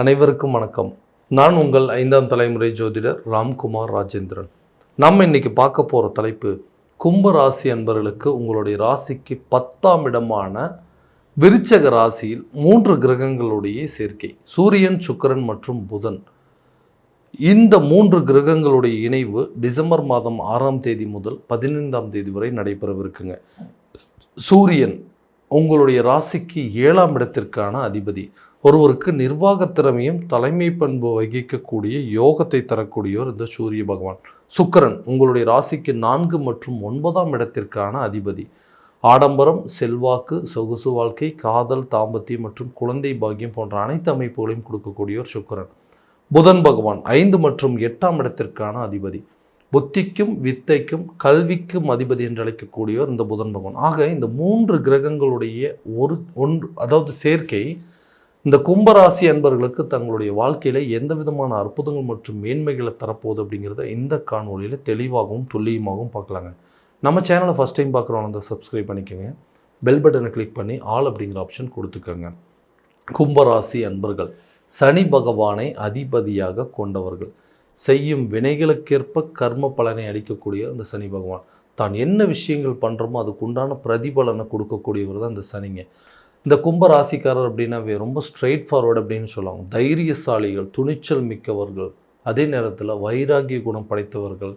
அனைவருக்கும் வணக்கம். நான் உங்கள் 5ஆம் தலைமுறை ஜோதிடர் ராம்குமார் ராஜேந்திரன். நம்ம இன்னைக்கு பார்க்க போகிற தலைப்பு, கும்ப ராசி அன்பர்களுக்கு உங்களுடைய ராசிக்கு 10ஆம் இடமான விருச்சக ராசியில் 3 கிரகங்களுடைய சேர்க்கை, சூரியன், சுக்கிரன் மற்றும் புதன். இந்த 3 கிரகங்களுடைய இணைவு டிசம்பர் மாதம் 6ஆம் தேதி முதல் 15ஆம் தேதி வரை நடைபெறவிருக்குங்க. சூரியன் உங்களுடைய ராசிக்கு 7ஆம் இடத்திற்கான அதிபதி. ஒருவருக்கு நிர்வாக திறமையும் தலைமை பண்பு வகிக்கக்கூடிய யோகத்தை தரக்கூடியவர் இந்த சூரிய பகவான். சுக்கிரன் உங்களுடைய ராசிக்கு 4 மற்றும் 9ஆம் இடத்திற்கான அதிபதி. ஆடம்பரம், செல்வாக்கு, சொகுசு வாழ்க்கை, காதல், தாம்பத்தியம் மற்றும் குழந்தை பாக்கியம் போன்ற அனைத்து அமைப்புகளையும் கொடுக்கக்கூடியவர் சுக்கிரன். புதன் பகவான் 5 மற்றும் 8ஆம் இடத்திற்கான அதிபதி. புத்திக்கும் வித்தைக்கும் கல்விக்கும் அதிபதி என்று அழைக்கக்கூடியவர் இந்த புதன் பகவான். ஆக இந்த 3 கிரகங்களுடைய அதாவது சேர்க்கை இந்த கும்பராசி அன்பர்களுக்கு தங்களுடைய வாழ்க்கையில் எந்த விதமான அற்புதங்கள் மற்றும் மேன்மைகளை தரப்போகுது அப்படிங்கிறத இந்த காணொலியில் தெளிவாகவும் துல்லியமாகவும் பார்க்கலாங்க. நம்ம சேனலை ஃபஸ்ட் டைம் பார்க்குறவங்க அந்த சப்ஸ்கிரைப் பண்ணிக்கோங்க, பெல் பட்டனை கிளிக் பண்ணி ஆல் அப்படிங்கிற ஆப்ஷன் கொடுத்துக்கோங்க. கும்பராசி அன்பர்கள் சனி பகவானை அதிபதியாக கொண்டவர்கள். செய்யும் வினைகளுக்கேற்ப கர்ம பலனை அளிக்கக்கூடிய அந்த சனி பகவான். தான் என்ன விஷயங்கள் பண்ணுறோமோ அதுக்கு உண்டான பிரதிபலனை கொடுக்கக்கூடியவர் தான் இந்த சனிங்க. இந்த கும்ப ராசிக்காரர் அப்படின்னாவே ரொம்ப ஸ்ட்ரெயிட் ஃபார்வர்டு அப்படின்னு சொல்லுவாங்க. தைரியசாலிகள், துணிச்சல் மிக்கவர்கள், அதே நேரத்தில் வைராகிய குணம் படைத்தவர்கள்,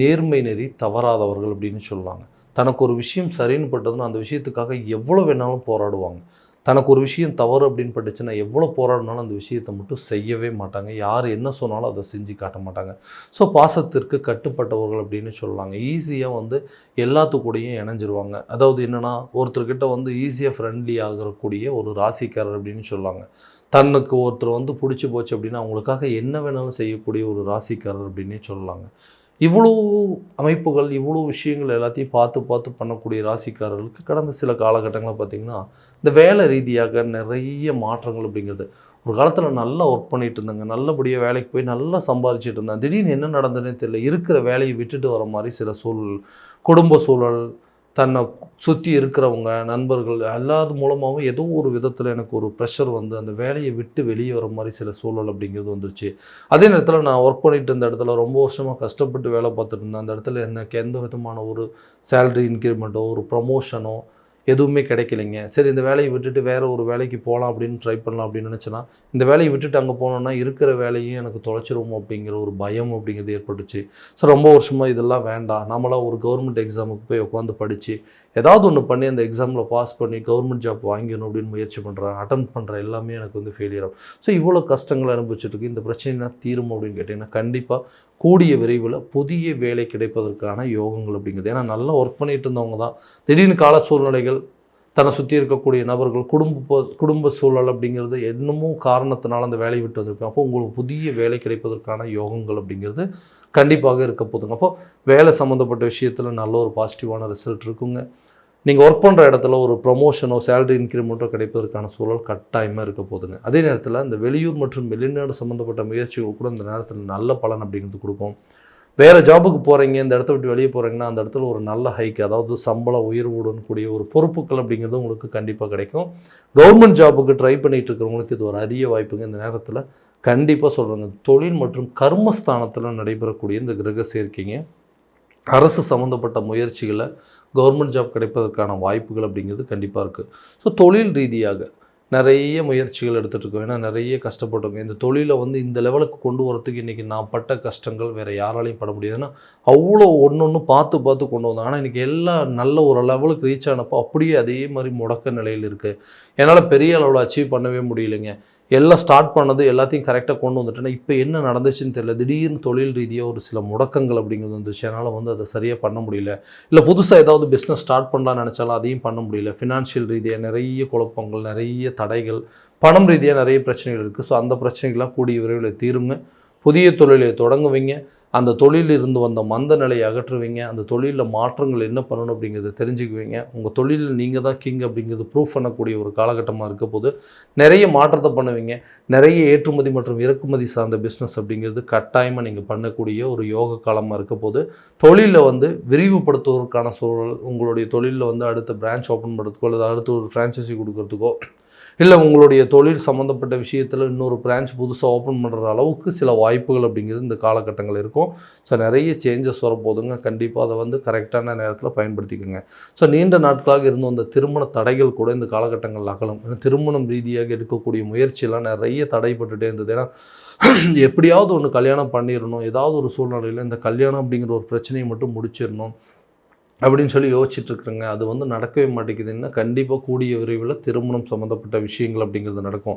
நேர்மை நெறி தவறாதவர்கள் அப்படின்னு சொல்லுவாங்க. தனக்கு ஒரு விஷயம் சரின்னு பட்டதுன்னா அந்த விஷயத்துக்காக எவ்வளோ வேணாலும் போராடுவாங்க. தனக்கு ஒரு விஷயம் தவறு அப்படின்னு பட்டுச்சுன்னா எவ்வளோ போராடினாலும் அந்த விஷயத்தை மட்டும் செய்யவே மாட்டாங்க. யார் என்ன சொன்னாலும் அதை செஞ்சு காட்ட மாட்டாங்க. ஸோ பாசத்திற்கு கட்டுப்பட்டவர்கள் அப்படின்னு சொல்லலாங்க. ஈஸியாக எல்லாத்துக்கூடையும் இணைஞ்சிருவாங்க. அதாவது என்னென்னா, ஒருத்தர்கிட்ட ஈஸியாக ஃப்ரெண்ட்லி ஆகக்கூடிய ஒரு ராசிக்காரர் அப்படின்னு சொல்லுவாங்க. தன்னுக்கு ஒருத்தர் பிடிச்சி போச்சு அப்படின்னா அவங்களுக்காக என்ன வேணாலும் செய்யக்கூடிய ஒரு ராசிக்காரர் அப்படின்னே சொல்லலாங்க. இவ்வளோ அமைப்புகள், இவ்வளோ விஷயங்கள் எல்லாத்தையும் பார்த்து பண்ணக்கூடிய ராசிக்காரர்களுக்கு கடந்த சில காலகட்டங்களில் பார்த்திங்கன்னா இந்த வேலை ரீதியாக நிறைய மாற்றங்கள் அப்படிங்கிறது. ஒரு காலத்தில் நல்லா ஒர்க் பண்ணிகிட்டு இருந்தாங்க, நல்லபடியாக வேலைக்கு போய் நல்லா சம்பாதிச்சிட்டு இருந்தாங்க. திடீர்னு என்ன நடந்ததுன்னே தெரியல. இருக்கிற வேலையை விட்டுட்டு வர மாதிரி சில சூழல், குடும்ப சூழல், தன்னை சுற்றி இருக்கிறவங்க, நண்பர்கள் எல்லாது மூலமாகவும் ஏதோ ஒரு விதத்தில் எனக்கு ஒரு ப்ரெஷர் அந்த வேலையை விட்டு வெளியே வர மாதிரி சில சூழல் அப்படிங்கிறது வந்துருச்சு. அதே நேரத்தில் நான் ஒர்க் பண்ணிட்டு இருந்த இடத்துல ரொம்ப வருஷமாக கஷ்டப்பட்டு வேலை பார்த்துட்டு இருந்தேன். அந்த இடத்துல எனக்கு எந்த விதமான ஒரு சேலரி இன்க்ரிமெண்ட்டோ ஒரு ப்ரமோஷனோ எதுவுமே கிடைக்கலைங்க. சரி, இந்த வேலையை விட்டுட்டு வேறு ஒரு வேலைக்கு போகலாம் அப்படின்னு ட்ரை பண்ணலாம் அப்படின்னு நினச்சேன்னா, இந்த வேலையை விட்டுட்டு அங்கே போனோன்னா இருக்கிற வேலையும் எனக்கு தொலைச்சிருவோம் அப்படிங்கிற ஒரு பயம் அப்படிங்கிறது ஏற்பட்டுச்சு. ஸோ ரொம்ப வருஷமாக இதெல்லாம் வேண்டாம், நம்மளாம் ஒரு கவர்மெண்ட் எக்ஸாமுக்கு போய் உட்காந்து படித்து ஏதாவது ஒன்று பண்ணி அந்த எக்ஸாமில் பாஸ் பண்ணி கவர்மெண்ட் ஜாப் வாங்கிடணும் அப்படின்னு முயற்சி பண்ணுறேன். அட்டன் பண்ணுறேன், எல்லாமே எனக்கு ஃபெயிலியர் ஆகும். ஸோ இவ்வளோ கஷ்டங்களை அனுபவிச்சுட்டு இந்த பிரச்சனை தீரும் அப்படின்னு கேட்டிங்கன்னா கண்டிப்பாக கூடிய விரைவில் புதிய வேலை கிடைப்பதற்கான யோகங்கள் அப்படிங்கிறது. ஏன்னா நல்லா ஒர்க் பண்ணிட்டு இருந்தவங்க தான் திடீர்னு கால சூழ்நிலைகள், தன்னை சுற்றி இருக்கக்கூடிய நபர்கள், குடும்ப சூழல் அப்படிங்கிறது என்னமோ காரணத்தினால அந்த வேலையை விட்டு வந்திருப்பேன். அப்போ உங்களுக்கு புதிய வேலை கிடைப்பதற்கான யோகங்கள் அப்படிங்கிறது கண்டிப்பாக இருக்க போதுங்க. அப்போ வேலை சம்மந்தப்பட்ட விஷயத்தில் நல்ல ஒரு பாசிட்டிவான ரிசல்ட் இருக்குங்க. நீங்கள் ஒர்க் பண்ணுற இடத்துல ஒரு ப்ரமோஷனோ சேலரி இன்க்ரிமெண்ட்டோ கிடைப்பதற்கான சூழல் கட்டாயமாக இருக்க போதுங்க. அதே நேரத்தில் இந்த வெளியூர் மற்றும் வெளிநாடு சம்மந்தப்பட்ட முயற்சிகள் கூட இந்த நேரத்தில் நல்ல பலன் அப்படிங்கிறது கொடுக்கும். வேறு ஜாபுக்கு போகிறீங்க, இந்த இடத்த விட்டு வெளியே போகிறீங்கன்னா அந்த இடத்துல ஒரு நல்ல ஹைக், அதாவது சம்பள உயர்வுடன் கூடிய ஒரு பொறுப்புகள் அப்படிங்கிறது உங்களுக்கு கண்டிப்பாக கிடைக்கும். கவர்மெண்ட் ஜாபுக்கு ட்ரை பண்ணிகிட்டு இருக்கிறவங்களுக்கு இது ஒரு அரிய வாய்ப்புங்க. இந்த நேரத்தில் கண்டிப்பாக சொல்கிறாங்க, தொழில் மற்றும் கர்மஸ்தானத்தில் நடைபெறக்கூடிய இந்த கிரக சேர்க்கைங்க அரசு சம்மந்தப்பட்ட முயற்சிகளை கவர்மெண்ட் ஜாப் கிடைப்பதற்கான வாய்ப்புகள் அப்படிங்கிறது கண்டிப்பாக இருக்குது. ஸோ தொழில் ரீதியாக நிறைய முயற்சிகள் எடுத்துகிட்டு இருக்கோம். ஏன்னா நிறைய கஷ்டப்பட்டோங்க. இந்த தொழிலை இந்த லெவலுக்கு கொண்டு வரத்துக்கு இன்றைக்கி நான் பட்ட கஷ்டங்கள் வேறு யாராலையும் பட முடியாதுன்னா அவ்வளோ ஒன்று பார்த்து கொண்டு வந்தோம். ஆனால் இன்றைக்கி எல்லாம் நல்ல ஒரு லெவலுக்கு ரீச் ஆனப்போ அப்படியே அதே மாதிரி முடக்க நிலையில் இருக்குது. என்னால் பெரிய அளவில் அச்சீவ் பண்ணவே முடியலைங்க. எல்லாம் ஸ்டார்ட் பண்ணது எல்லாத்தையும் கரெக்டாக கொண்டு வந்துட்டேன்னா இப்போ என்ன நடந்துச்சுன்னு தெரியல. திடீர்னு தொழில் ரீதியாக ஒரு சில முடக்கங்கள் அப்படிங்கிறது வந்துச்சு. அதனால் அதை சரியாக பண்ண முடியல. இல்லை புதுசாக ஏதாவது பிஸ்னஸ் ஸ்டார்ட் பண்ணலான்னு நினச்சாலும் அதையும் பண்ண முடியல. ஃபினான்ஷியல் ரீதியாக நிறைய குழப்பங்கள், நிறைய தடைகள், பணம் ரீதியாக நிறைய பிரச்சனைகள் இருக்குது. ஸோ அந்த பிரச்சனைகள்லாம் கூடிய விரைவில் தீருங்க. புதிய தொழிலை தொடங்குவீங்க. அந்த தொழிலில் இருந்து வந்த மந்த நிலையை அகற்றுவீங்க. அந்த தொழிலில் மாற்றங்கள் என்ன பண்ணணும் அப்படிங்கிறத தெரிஞ்சுக்குவீங்க. உங்கள் தொழிலில் நீங்கள் தான் கிங் அப்படிங்கிறது ப்ரூஃப் பண்ணக்கூடிய ஒரு காலகட்டமாக இருக்க போது நிறைய மாற்றத்தை பண்ணுவீங்க. நிறைய ஏற்றுமதி மற்றும் இறக்குமதி சார்ந்த பிஸ்னஸ் அப்படிங்கிறது கட்டாயமாக நீங்கள் பண்ணக்கூடிய ஒரு யோக காலமாக இருக்க போது தொழிலில் விரிவுபடுத்துவதற்கான சூழல், உங்களுடைய தொழிலில் அடுத்த பிரான்ச் ஓப்பன் பண்ணுறதுக்கோ அல்லது அடுத்த ஒரு ஃப்ரான்ச்சைசி கொடுக்கறதுக்கோ இல்லை உங்களுடைய தொழில் சம்மந்தப்பட்ட விஷயத்தில் இன்னொரு பிரான்ச் புதுசாக ஓப்பன் பண்ணுற அளவுக்கு சில வாய்ப்புகள் அப்படிங்கிறது இந்த காலகட்டங்கள் இருக்கும். ஸோ நிறைய சேஞ்சஸ் வரப்போதுங்க. கண்டிப்பாக அதை வந்து கரெக்டான நேரத்தில் பயன்படுத்திக்கோங்க. ஸோ நீண்ட நாட்களாக இருந்த அந்த திருமண தடைகள் கூட இந்த காலகட்டங்கள் அகலும். ஏன்னா திருமணம் ரீதியாக எடுக்கக்கூடிய முயற்சியெல்லாம் நிறைய தடைப்பட்டுகிட்டே இருந்தது. ஏன்னா எப்படியாவது ஒன்று கல்யாணம் பண்ணிடணும், ஏதாவது ஒரு சூழ்நிலையில் இந்த கல்யாணம் அப்படிங்கிற ஒரு பிரச்சனையை மட்டும் முடிச்சிடணும் அப்படின்னு சொல்லி யோசிச்சுட்ருக்குறேங்க. அது வந்து நடக்கவே மாட்டேங்குதுன்னா கண்டிப்பாக கூடிய விரைவில் திருமணம் சம்மந்தப்பட்ட விஷயங்கள் அப்படிங்கிறது நடக்கும்.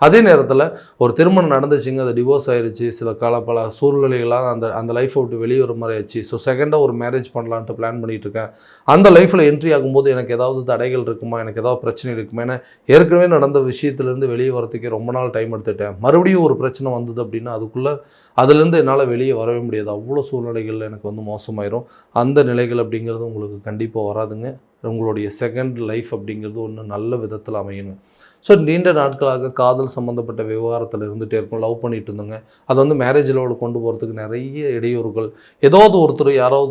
அதே நேரத்தில் ஒரு திருமணம் நடந்துச்சுங்க, அது டிவோர்ஸ் ஆயிடுச்சு, சில பல சூழ்நிலைகளாக அந்த லைஃப்பை விட்டு வெளியே வர மாதிரி ஆயிடுச்சு. ஸோ செகண்டாக ஒரு மேரேஜ் பண்ணலான்ட்டு பிளான் பண்ணிகிட்ருக்கேன். அந்த லைஃப்பில் என்ட்ரி ஆகும்போது எனக்கு ஏதாவது தடைகள் இருக்குமா, எனக்கு ஏதாவது பிரச்சனை இருக்குமா? ஏன்னா ஏற்கனவே நடந்த விஷயத்துலேருந்து வெளியே வரத்துக்கே ரொம்ப நாள் டைம் எடுத்துட்டேன். மறுபடியும் ஒரு பிரச்சனை வந்தது அப்படின்னா அதுலேருந்து என்னால் வெளியே வரவே முடியாது. அவ்வளோ சூழ்நிலைகள் எனக்கு வந்து மோசமாயிரும். அந்த நிலைகள் அப்படிங்கிறது உங்களுக்கு கண்டிப்பாக வராதுங்க. உங்களுடைய செகண்ட் லைஃப் அப்படிங்கிறது ஒன்று நல்ல விதத்தில் அமையுங்க. ஸோ நீண்ட நாட்களாக காதல் சம்மந்தப்பட்ட விவகாரத்தில் இருந்துகிட்டே இருக்கும். லவ் பண்ணிட்டு இருந்தோங்க, அதை வந்து மேரேஜ் லெவலுக்கு கொண்டு போகிறதுக்கு நிறைய இடையூறுகள். யாராவது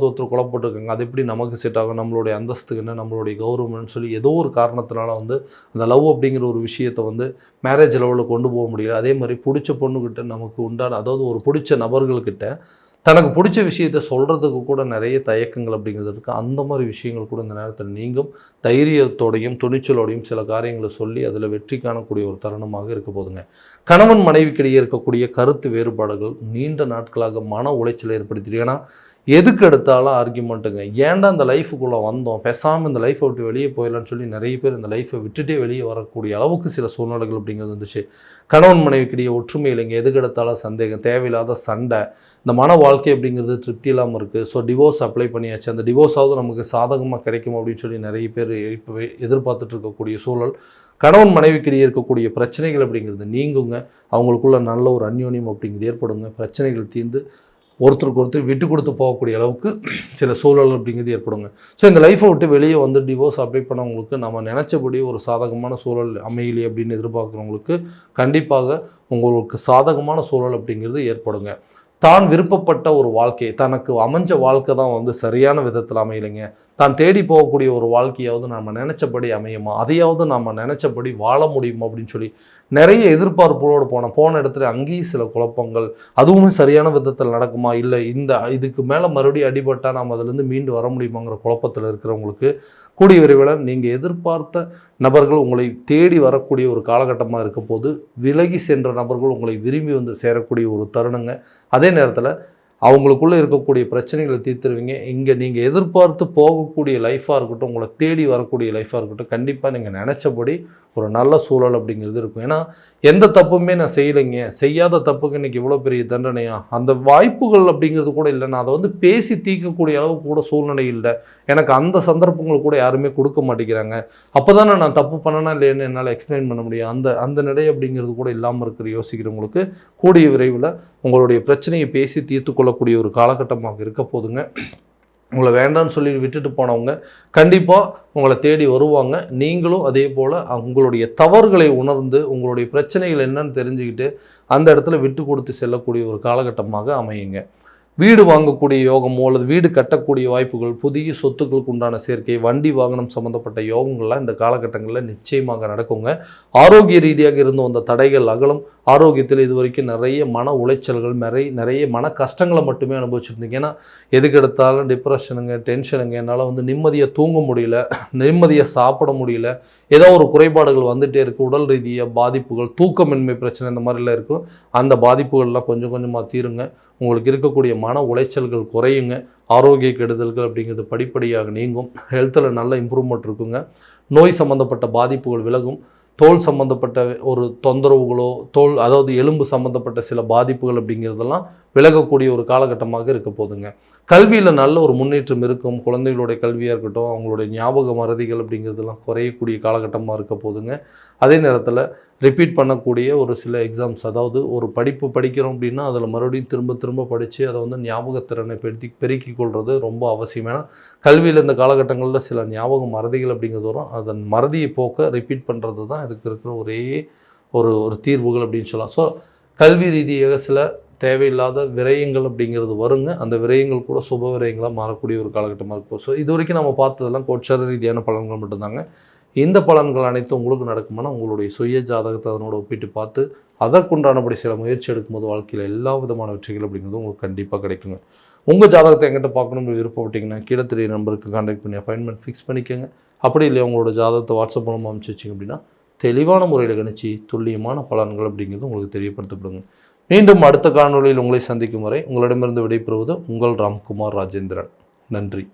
ஒருத்தர் குழப்பப்பட்டுருக்காங்க. அது எப்படி நமக்கு செட் ஆகும், நம்மளுடைய அந்தஸ்துக்கு என்ன, நம்மளுடைய கௌரவம்னு சொல்லி ஏதோ ஒரு காரணத்தினால வந்து அந்த லவ் அப்படிங்கிற ஒரு விஷயத்தை வந்து மேரேஜ் லெவலில் கொண்டு போக முடியல. அதே மாதிரி பிடிச்ச பொண்ணுக்கிட்ட நமக்கு உண்டான, அதாவது ஒரு பிடிச்ச நபர்கள்கிட்ட தனக்கு பிடிச்ச விஷயத்தை சொல்கிறதுக்கு கூட நிறைய தயக்கங்கள் அப்படிங்கிறது இருக்குது. அந்த மாதிரி விஷயங்கள் கூட இந்த நேரத்தில் நீங்கும். தைரியத்தோடையும் துணிச்சலோடையும் சில காரியங்களை சொல்லி அதில் வெற்றி காணக்கூடிய ஒரு தருணமாக இருக்க போதுங்க. கணவன் மனைவிக்கிடையே இருக்கக்கூடிய கருத்து வேறுபாடுகள் நீண்ட நாட்களாக மன உளைச்சலை ஏற்படுத்திட்டு, ஏன்னா எதுக்கு எடுத்தாலும் ஆர்கியூமெண்ட்டுங்க. ஏன்டா இந்த லைஃபுக்குள்ளே வந்தோம், பேசாமல் இந்த லைஃப்பை விட்டு வெளியே போயிடலான்னு சொல்லி நிறைய பேர் இந்த லைஃப்பை விட்டுட்டே வெளியே வரக்கூடிய அளவுக்கு சில சூழ்நிலைகள் அப்படிங்கிறது வந்துச்சு. கணவன் மனைவிக்கிடையே ஒற்றுமை இல்லைங்க, எதுக்கு எடுத்தாலும் சந்தேகம், தேவையில்லாத சண்டை, இந்த மன வாழ்க்கை அப்படிங்கிறது திருப்தி இல்லாமல் இருக்குது. ஸோ டிவோர்ஸ் அப்ளை பண்ணியாச்சு, அந்த டிவோர்ஸாவது நமக்கு சாதகமாக கிடைக்கும் அப்படின்னு சொல்லி நிறைய பேர் இப்போ எதிர்பார்த்துட்டு இருக்கக்கூடிய சூழல். கணவன் மனைவிக்கிடையே இருக்கக்கூடிய பிரச்சனைகள் அப்படிங்கிறது நீங்குங்க. அவங்களுக்குள்ள நல்ல ஒரு அந்யோன்யம் அப்படிங்கிறது ஏற்படுங்க. பிரச்சனைகள் தீர்ந்து ஒருத்தருக்கு ஒருத்தர் விட்டு கொடுத்து போகக்கூடிய அளவுக்கு சில சூழல் அப்படிங்கிறது ஏற்படுங்க. ஸோ இந்த லைஃப்பை விட்டு வெளியே வந்து டிவோர்ஸ் அப்ளை பண்ணவங்களுக்கு நம்ம நினச்சபடி ஒரு சாதகமான சூழல் அமையலை அப்படின்னு எதிர்பார்க்குறவங்களுக்கு கண்டிப்பாக உங்களுக்கு சாதகமான சூழல் அப்படிங்கிறது ஏற்படுங்க. தான் விருப்பப்பட்ட ஒரு வாழ்க்கை, தனக்கு அமைஞ்ச வாழ்க்கை தான் வந்து சரியான விதத்தில் அமையலைங்க. தான் தேடி போகக்கூடிய ஒரு வாழ்க்கையாவது நம்ம நினச்சபடி அமையுமா, அதையாவது நம்ம நினச்சபடி வாழ முடியுமா அப்படின்னு சொல்லி நிறைய எதிர்பார்ப்புகளோடு போன இடத்துல அங்கேயும் சில குழப்பங்கள், அதுவுமே சரியான விதத்தில் நடக்குமா, இல்லை இதுக்கு மேலே மறுபடியும் அடிபட்டால் நாம் அதிலேருந்து மீண்டு வர முடியுமாங்கிற குழப்பத்தில் இருக்கிறவங்களுக்கு கூடிய விரைவில் நீங்கள் எதிர்பார்த்த நபர்கள் உங்களை தேடி வரக்கூடிய ஒரு காலகட்டமாக இருக்க போது, விலகி சென்ற நபர்கள் உங்களை விரும்பி வந்து சேரக்கூடிய ஒரு தருணங்க. அதே நேரத்தில் அவங்களுக்குள்ளே இருக்கக்கூடிய பிரச்சனைகளை தீர்த்துருவீங்க. இங்கே நீங்கள் எதிர்பார்த்து போகக்கூடிய லைஃபாக இருக்கட்டும், உங்களை தேடி வரக்கூடிய லைஃபாக இருக்கட்டும், கண்டிப்பாக நீங்கள் நினச்சபடி ஒரு நல்ல சூழல் அப்படிங்கிறது இருக்கும். ஏன்னா எந்த தப்புமே நான் செய்யலைங்க, செய்யாத தப்புக்கு இன்றைக்கி இவ்வளோ பெரிய தண்டனையா, அந்த வாய்ப்புகள் அப்படிங்கிறது கூட இல்லை. நான் அதை வந்து பேசி தீர்க்கக்கூடிய அளவுக்கு கூட சூழ்நிலை இல்லை, எனக்கு அந்த சந்தர்ப்பங்கள் கூட யாருமே கொடுக்க மாட்டேங்கிறாங்க. அப்போ தானே நான் தப்பு பண்ணனா இல்லைன்னு என்னால் எக்ஸ்பிளைன் பண்ண முடியும். அந்த நிலை அப்படிங்கிறது கூட இல்லாமல் யோசிக்கிறவங்களுக்கு கூடிய விரைவில் உங்களுடைய பிரச்சனையை பேசி தீர்த்து கொள்ளக்கூடிய ஒரு காலகட்டமாக இருக்க போதுங்க. உங்களை வேண்டான்னு சொல்லி விட்டுட்டு போனவங்க கண்டிப்பாக உங்களை தேடி வருவாங்க. நீங்களும் அதே போல் உங்களுடைய தவறுகளை உணர்ந்து உங்களுடைய பிரச்சனைகள் என்னன்னு தெரிஞ்சுக்கிட்டு அந்த இடத்துல விட்டு கொடுத்து செல்லக்கூடிய ஒரு காலகட்டமாக அமையுங்க. வீடு வாங்கக்கூடிய யோகமோ அல்லது வீடு கட்டக்கூடிய வாய்ப்புகள், புதிய சொத்துக்களுக்கு உண்டான சேர்க்கை, வண்டி வாகனம் சம்மந்தப்பட்ட யோகங்கள்லாம் இந்த காலகட்டங்களில் நிச்சயமாக நடக்குங்க. ஆரோக்கிய ரீதியாக இருந்து வந்த தடைகள் அகலும். ஆரோக்கியத்தில் இது வரைக்கும் நிறைய மன உளைச்சல்கள், நிறைய மன கஷ்டங்களை மட்டுமே அனுபவிச்சுருந்தீங்க. ஏன்னா எதுக்கு எடுத்தாலும் டிப்ரெஷனுங்க, டென்ஷனுங்க, என்னால் வந்து நிம்மதியாக தூங்க முடியல, நிம்மதியாக சாப்பிட முடியல, ஏதோ ஒரு குறைபாடுகள் வந்துகிட்டே இருக்குது. உடல் ரீதியாக பாதிப்புகள், தூக்கமின்மை பிரச்சனை, இந்த மாதிரிலாம் இருக்கும். அந்த பாதிப்புகள்லாம் கொஞ்சம் கொஞ்சமாக தீருங்க. உங்களுக்கு இருக்கக்கூடிய மன உளைச்சல்கள் குறையுங்க. ஆரோக்கிய கெடுதல்கள் அப்படிங்கிறது படிப்படியாக நீங்கும். ஹெல்த்தில் நல்ல இம்ப்ரூவ்மெண்ட் இருக்குங்க. நோய் சம்மந்தப்பட்ட பாதிப்புகள் விலகும். தோல் சம்மந்தப்பட்ட ஒரு தொந்தரவுகளோ, அதாவது எலும்பு சம்மந்தப்பட்ட சில பாதிப்புகள் அப்படிங்கிறதெல்லாம் விலகக்கூடிய ஒரு காலகட்டமாக இருக்க போதுங்க. கல்வியில் நல்ல ஒரு முன்னேற்றம் இருக்கும். குழந்தைகளுடைய கல்வியாக இருக்கட்டும், அவங்களுடைய ஞாபக மறதிகள் அப்படிங்கிறதெல்லாம் குறையக்கூடிய காலகட்டமாக இருக்க போதுங்க. அதே நேரத்தில் ரிப்பீட் பண்ணக்கூடிய ஒரு சில எக்ஸாம்ஸ், அதாவது ஒரு படிப்பு படிக்கிறோம் அப்படின்னா அதில் மறுபடியும் திரும்ப திரும்ப படித்து அதை வந்து ஞாபகத்திறனை பெருக்கிக் கொள்வது ரொம்ப அவசியம். ஏன்னா கல்வியில் இந்த காலகட்டங்களில் சில ஞாபக மறதிகள் அப்படிங்கிறது வரும். அதன் மறதியை போக்க ரிப்பீட் பண்ணுறது தான் இதுக்கு இருக்கிற ஒரே ஒரு தீர்வுகள் அப்படின்னு சொல்லலாம். ஸோ கல்வி ரீதியாக சில தேவையில்லாத விரயங்கள் அப்படிங்கிறது வருங்க. அந்த விரயங்கள் கூட சுப விரயங்களாக மாறக்கூடிய ஒரு காலகட்டமாக இருக்கும். ஸோ இது வரைக்கும் நம்ம பார்த்ததெல்லாம் கோட்சார ரீதியான பலன்கள் மட்டும்தாங்க. இந்த பலன்கள் அனைத்தும் உங்களுக்கு நடக்குமானா உங்களுடைய சுய ஜாதகத்தை அதனோட ஒப்பிட்டு பார்த்து அதற்குண்டானபடி சில முயற்சி எடுக்கும்போது வாழ்க்கையில் எல்லா விதமான வெற்றிகள் அப்படிங்கிறது உங்களுக்கு கண்டிப்பாக கிடைக்குங்க. உங்கள் ஜாதகத்தை எங்கிட்ட பார்க்கணும்னு விருப்பப்பட்டீங்கன்னா கீழே தெரிய நம்பருக்கு கான்டாக்ட் பண்ணி அப்பாயின்மெண்ட் ஃபிக்ஸ் பண்ணிக்கோங்க. அப்படி இல்லையா உங்களோட ஜாதகத்தை வாட்ஸ்அப் மூலமாக அனுப்பிச்சி வச்சிங்க அப்படின்னா தெளிவான முறையில் கணிச்சு துல்லியமான பலன்கள் அப்படிங்கிறது உங்களுக்கு தெரியப்படுத்தப்படுங்க. மீண்டும் அடுத்த காணொளியில் உங்களை சந்திக்கும் வரை உங்களிடமிருந்து விடைபெறுவது உங்கள் ராம்குமார் ராஜேந்திரன். நன்றி.